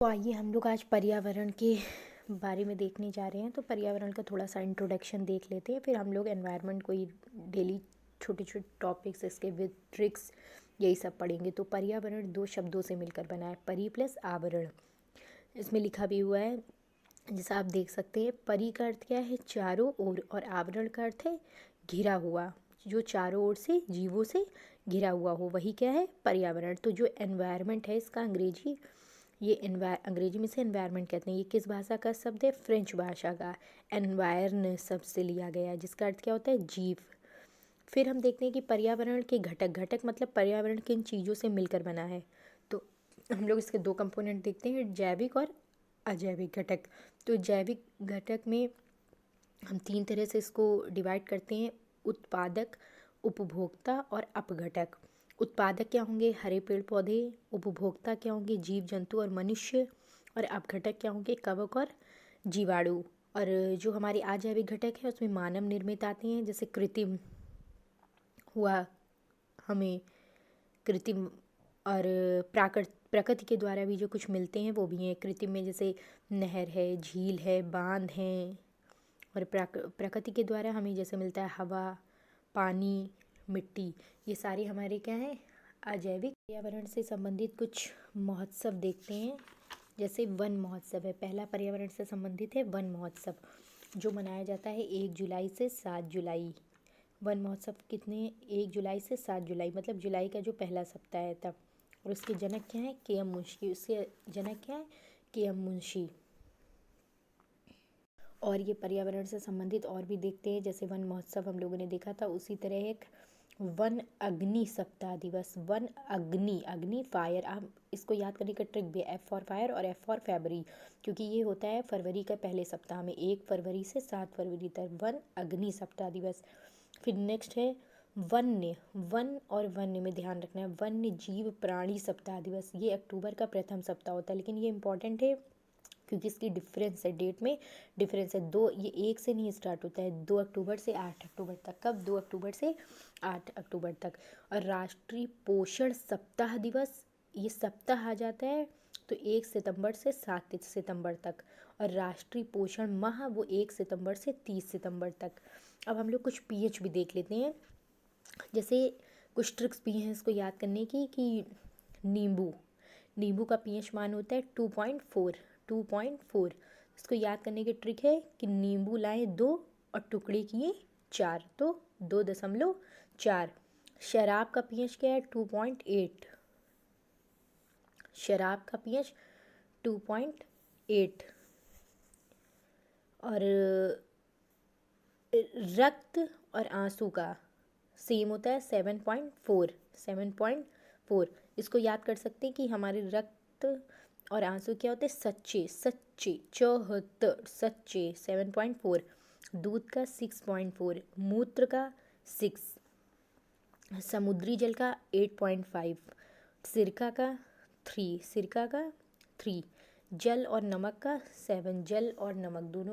तो आइए हम लोग आज पर्यावरण के बारे में देखने जा रहे हैं। तो पर्यावरण का थोड़ा सा इंट्रोडक्शन देख लेते हैं, फिर हम लोग एनवायरनमेंट को ही डेली छोटे छोटे टॉपिक्स इसके विद ट्रिक्स यही सब पढ़ेंगे। तो पर्यावरण दो शब्दों से मिलकर बना है, परि प्लस आवरण। इसमें लिखा भी हुआ है, जैसा आप देख सकते हैं। परि का अर्थ क्या है? चारों ओर, और आवरण का अर्थ है घिरा हुआ, जो चारों ओर से जीवों से घिरा हुआ हो, वही क्या है? पर्यावरण। तो जो एनवायरनमेंट है, इसका अंग्रेजी अंग्रेजी में से एनवायरनमेंट कहते हैं। ये किस भाषा का शब्द है? फ्रेंच भाषा का एनवायरन शब्द से लिया गया है, जिसका अर्थ क्या होता है? जीव। फिर हम देखते हैं कि पर्यावरण के घटक, घटक मतलब पर्यावरण किन चीज़ों से मिलकर बना है। तो हम लोग इसके दो कंपोनेंट देखते हैं, जैविक और अजैविक घटक। तो जैविक घटक में हम तीन तरह से इसको डिवाइड करते हैं, उत्पादक, उपभोक्ता और अपघटक। उत्पादक क्या होंगे? हरे पेड़ पौधे। उपभोक्ता क्या होंगे? जीव जंतु और मनुष्य। और अपघटक क्या होंगे? कवक और जीवाणु। और जो हमारे अजैविक घटक है उसमें मानव निर्मित आते हैं, जैसे कृत्रिम हुआ, हमें कृत्रिम, और प्रकृति के द्वारा भी जो कुछ मिलते हैं वो भी हैं कृत्रिम में, जैसे नहर है, झील है, बांध हैं। और प्रकृति के द्वारा हमें जैसे मिलता है हवा, पानी, मिट्टी, ये सारे हमारे क्या हैं? अजैविक। पर्यावरण से संबंधित कुछ महोत्सव देखते हैं, जैसे वन महोत्सव है। पहला पर्यावरण से संबंधित है वन महोत्सव, जो मनाया जाता है 1 जुलाई से 7 जुलाई। वन महोत्सव कितने? 1 जुलाई से 7 जुलाई, मतलब जुलाई का जो पहला सप्ताह है तब। और उसके जनक क्या है? के एम मुंशी। उसके जनक क्या है? के एम मुंशी। और ये पर्यावरण से संबंधित और भी देखते हैं, जैसे वन महोत्सव हम लोगों ने देखा था, उसी तरह एक वन अग्नि सप्ताह दिवस। वन अग्नि, अग्नि फायर। आप इसको याद करने का ट्रिक भी है, एफ फॉर फायर और एफ फॉर फरवरी, क्योंकि ये होता है फरवरी का पहले सप्ताह में, 1 फरवरी से 7 फरवरी तक वन अग्नि सप्ताह दिवस। फिर नेक्स्ट है वन्य, वन और वन्य में ध्यान रखना है, वन्य जीव प्राणी सप्ताह दिवस। ये अक्टूबर का प्रथम सप्ताह होता है, लेकिन ये इंपॉर्टेंट है क्योंकि इसकी डिफरेंस है, डेट में डिफरेंस है। दो, ये 1 से नहीं स्टार्ट होता है, 2 अक्टूबर से 8 अक्टूबर तक। कब? 2 अक्टूबर से 8 अक्टूबर तक। और राष्ट्रीय पोषण सप्ताह दिवस, ये सप्ताह आ जाता है तो 1 सितंबर से 7 सितंबर तक। और राष्ट्रीय पोषण माह वो 1 सितंबर से 30 सितंबर तक। अब हम लोग कुछ पीएच भी देख लेते हैं, जैसे कुछ ट्रिक्स भी हैं इसको याद करने की, कि नींबू, नींबू का पीएच मान होता है 2.4, 2.4। इसको याद करने की ट्रिक है कि नींबू लाएं 2 और टुकड़े किए 4, तो 2.4। शराब का पीएच क्या है? 2.8। शराब का पीएच 2.8। और रक्त और आंसू का सेम होता है 7.4, 7.4। इसको याद कर सकते हैं कि हमारे रक्त और आंसू क्या होते हैं? सच्चे, सच्चे 74, सच्चे 7.4। दूध का 6.4, मूत्र का 6, समुद्री जल का 8.5, सिरका का 3, सिरका का 3, जल और नमक का 7, जल और नमक दोनों